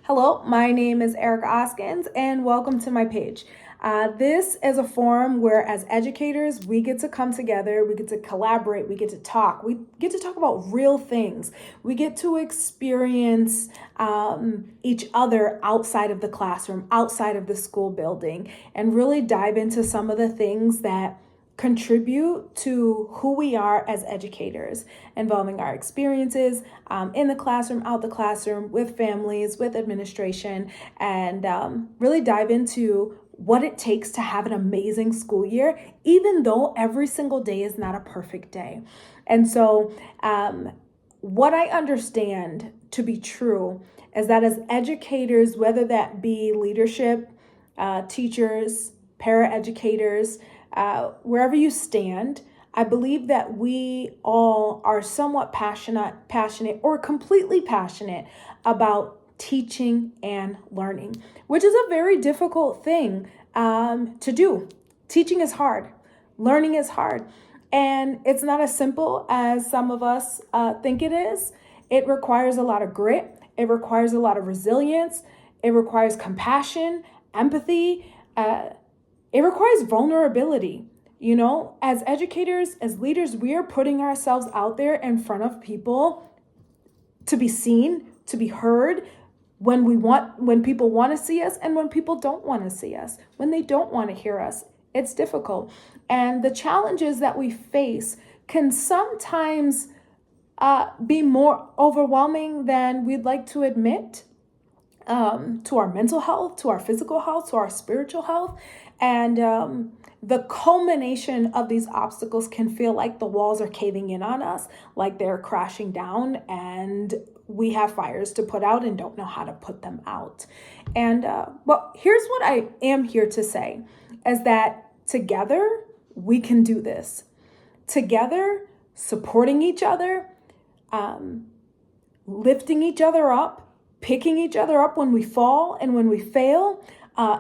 Hello, my name is Erica Oskins, and welcome to my page. This is a forum where, as educators, we get to come together, we get to collaborate, we get to talk, we get to talk about real things. We get to experience each other outside of the classroom, outside of the school building, and really dive into some of the things that contribute to who we are as educators, involving our experiences in the classroom, out the classroom, with families, with administration, and really dive into what it takes to have an amazing school year, even though every single day is not a perfect day. And so, what I understand to be true is that as educators, whether that be leadership, teachers, paraeducators, wherever you stand, I believe that we all are somewhat passionate or completely passionate about teaching and learning, which is a very difficult thing to do. Teaching is hard. Learning is hard. And it's not as simple as some of us think it is. It requires a lot of grit. It requires a lot of resilience. It requires compassion, empathy. It requires vulnerability. You know, as educators, as leaders, we are putting ourselves out there in front of people to be seen, to be heard, when people want to see us and when people don't want to see us, when they don't want to hear us. It's difficult. And the challenges that we face can sometimes be more overwhelming than we'd like to admit. To our mental health, to our physical health, to our spiritual health. And the culmination of these obstacles can feel like the walls are caving in on us, like they're crashing down, and we have fires to put out and don't know how to put them out. And well, here's what I am here to say, is that together we can do this. Together, supporting each other, lifting each other up, picking each other up when we fall and when we fail,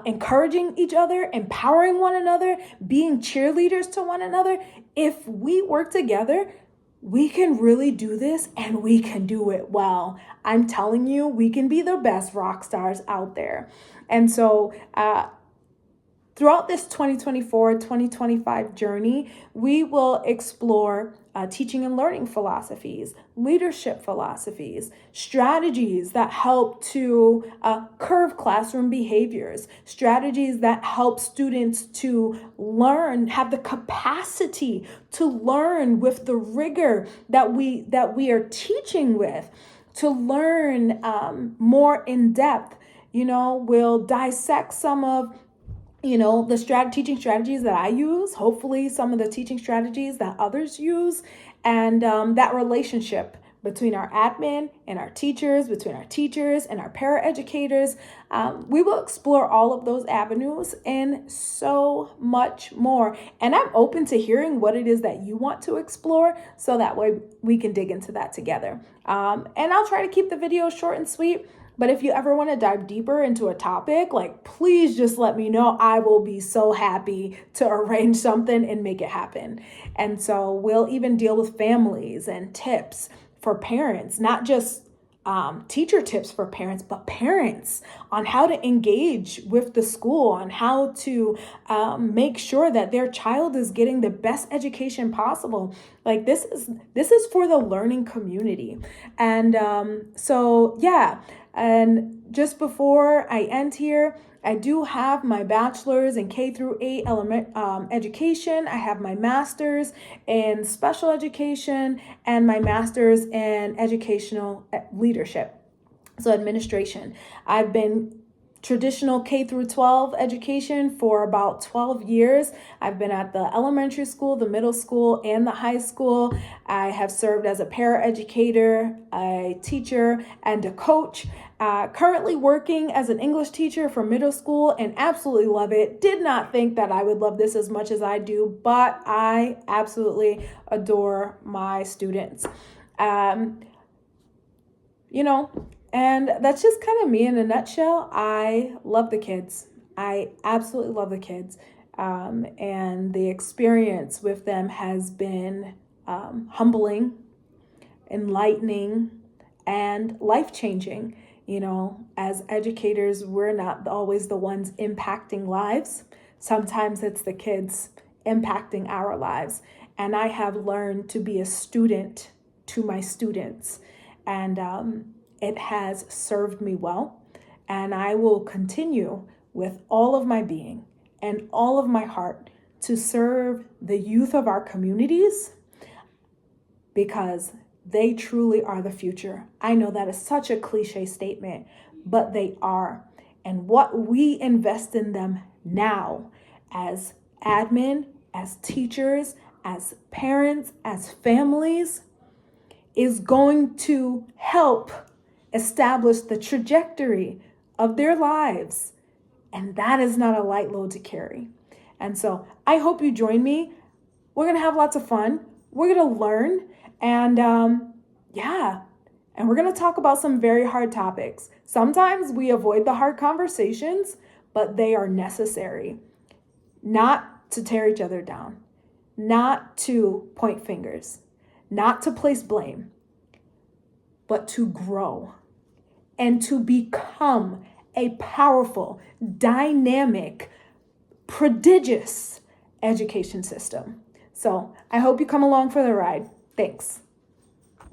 encouraging each other, empowering one another, being cheerleaders to one another. If we work together, we can really do this, and we can do it well. I'm telling you, we can be the best rock stars out there. And so, throughout this 2024-2025 journey, we will explore teaching and learning philosophies, leadership philosophies, strategies that help to curve classroom behaviors, strategies that help students to learn, have the capacity to learn with the rigor that we are teaching with, to learn more in depth. You know, we'll dissect some of the teaching strategies that I use, hopefully some of the teaching strategies that others use, and that relationship between our admin and our teachers, between our teachers and our paraeducators. We will explore all of those avenues and so much more. And I'm open to hearing what it is that you want to explore, so that way we can dig into that together. And I'll try to keep the video short and sweet. But if you ever want to dive deeper into a topic, like, please just let me know. I will be so happy to arrange something and make it happen. And so we'll even deal with families and tips for parents, not just teacher tips for parents, but parents on how to engage with the school, on how to make sure that their child is getting the best education possible. Like, this is for the learning community. And so yeah. And just before I end here, I do have my bachelor's in K through 8 education. I have my master's in special education and my master's in educational leadership, so administration. I've been traditional K through 12 education for about 12 years. I've been at the elementary school, the middle school, and the high school. I have served as a paraeducator, a teacher, and a coach. Currently working as an English teacher for middle school, and absolutely love it. Did not think that I would love this as much as I do, but I absolutely adore my students. And that's just kind of me in a nutshell. I love the kids. I absolutely love the kids. And the experience with them has been humbling, enlightening, and life-changing. You know, as educators, we're not always the ones impacting lives. Sometimes it's the kids impacting our lives. And I have learned to be a student to my students. And it has served me well. And I will continue with all of my being and all of my heart to serve the youth of our communities, because they truly are the future. I know that is such a cliche statement, but they are. And what we invest in them now as admin, as teachers, as parents, as families, is going to help establish the trajectory of their lives. And that is not a light load to carry. And so I hope you join me. We're going to have lots of fun. We're going to learn. And and we're going to talk about some very hard topics. Sometimes we avoid the hard conversations, but they are necessary. Not to tear each other down, not to point fingers, not to place blame, but to grow and to become a powerful, dynamic, prodigious education system. So I hope you come along for the ride. Thanks.